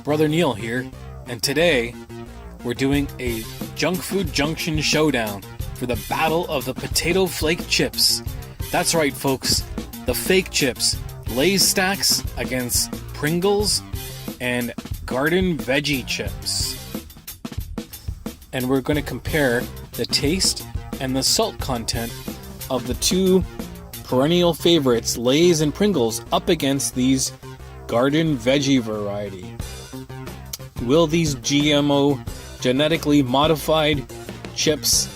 Brother Neil here, and today we're doing a Junkfood Junction Showdown for the battle of the potato flake chips. That's right, folks, the fake chips. Lay's Stax against Pringles and Garden Veggie Chips. And we're going to compare the taste and the salt content of the two perennial favorites, Lay's and Pringles, up against these Garden Veggie variety. Will these GMO, genetically modified chips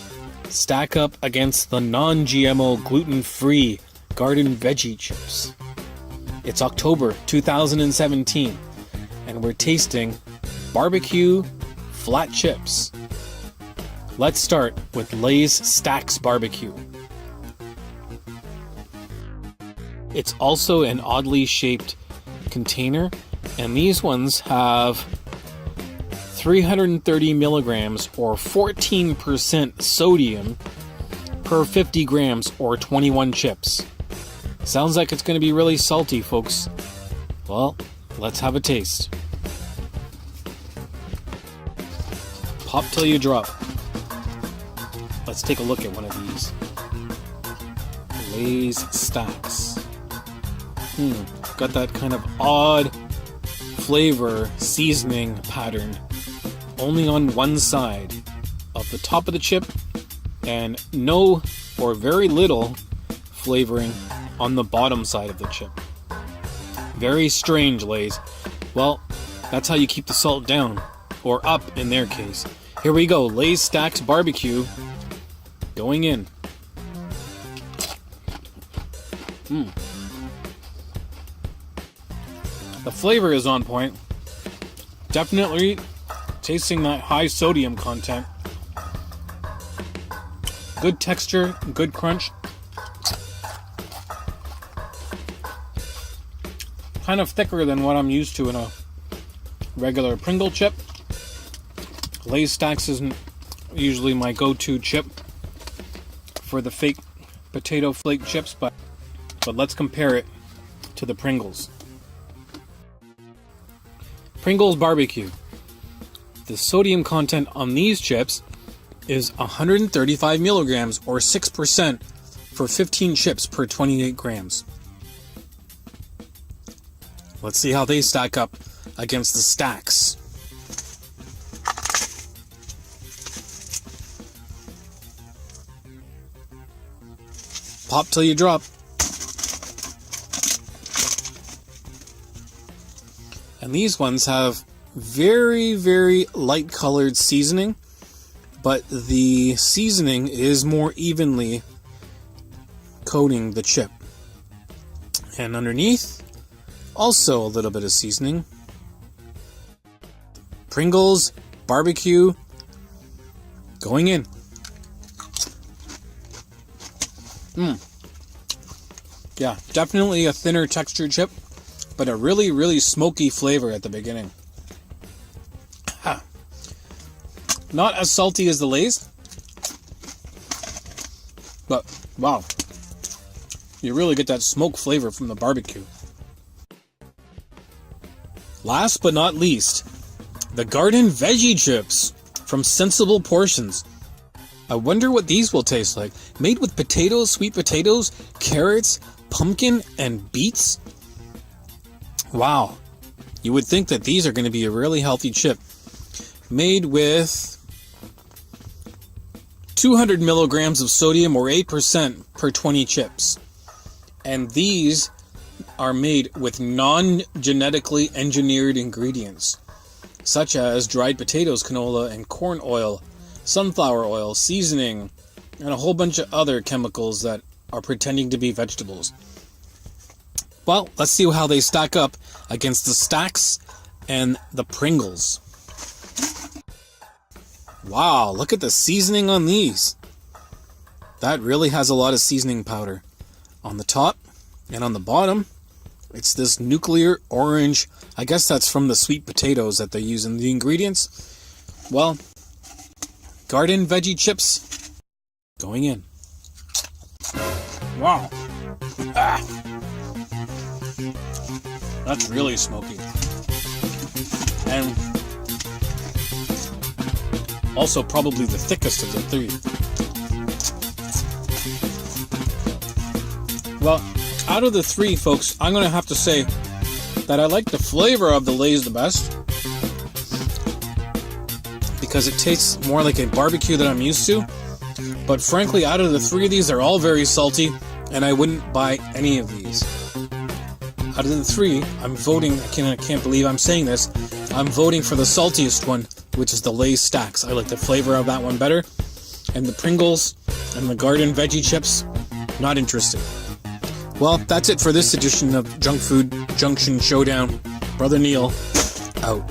stack up against the non-GMO, gluten-free Garden Veggie Chips? It's October 2017, and we're tasting barbecue flat chips. Let's start with Lay's Stax Barbecue. It's also an oddly shaped container, and these ones have 330 milligrams or 14% sodium per 50 grams or 21 chips. Sounds like it's going to be really salty, folks. Well, let's have a taste. Pop till you drop. Let's take a look at one of these. Lay's Stax. Got that kind of odd flavor seasoning pattern only on one side of the top of the chip, and no or very little flavoring on the bottom side of the chip. Very strange, Lay's. Well, that's how you keep the salt down, or up in their case. Here we go, Lay's Stax Barbecue going in. The flavor is on point. Definitely tasting that high sodium content. Good texture, good crunch. Kind of thicker than what I'm used to in a regular Pringle chip. Lay's Stax isn't usually my go-to chip for the fake potato flake chips, but let's compare it to the Pringles. Pringles Barbecue. The sodium content on these chips is 135 milligrams or 6% for 15 chips per 28 grams. Let's see how they stack up against the Stax. Pop till you drop. And these ones have very, very light colored seasoning, but the seasoning is more evenly coating the chip. And underneath, also a little bit of seasoning. Pringles Barbecue going in. Yeah, definitely a thinner textured chip, but a really, really smoky flavor at the beginning. Not as salty as the Lay's, but wow, you really get that smoke flavor from the barbecue. Last but not least, the Garden Veggie Chips from Sensible Portions. I wonder what these will taste like. Made with potatoes, sweet potatoes, carrots, pumpkin, and beets. Wow, you would think that these are going to be a really healthy chip. Made with 200 milligrams of sodium or 8% per 20 chips. And these are made with non-genetically engineered ingredients, such as dried potatoes, canola, and corn oil, sunflower oil, seasoning, and a whole bunch of other chemicals that are pretending to be vegetables. Well, let's see how they stack up against the Stax and the Pringles. Wow, look at the seasoning on these. That really has a lot of seasoning powder. On the top and on the bottom, it's this nuclear orange. I guess that's from the sweet potatoes that they use in the ingredients. Well, Garden Veggie Chips going in. Wow. That's really smoky. and also probably the thickest of the three. Well, out of the three, folks, I'm going to have to say that I like the flavor of the Lay's the best, because it tastes more like a barbecue that I'm used to. But frankly, out of the three of these, they're all very salty, and I wouldn't buy any of these. Out of the three, I'm voting, I can't believe I'm saying this, I'm voting for the saltiest one, which is the Lay's Stax. I like the flavor of that one better. And the Pringles and the Garden Veggie Chips, not interested. Well, that's it for this edition of Junkfood Junction Showdown. Brother Neil, out.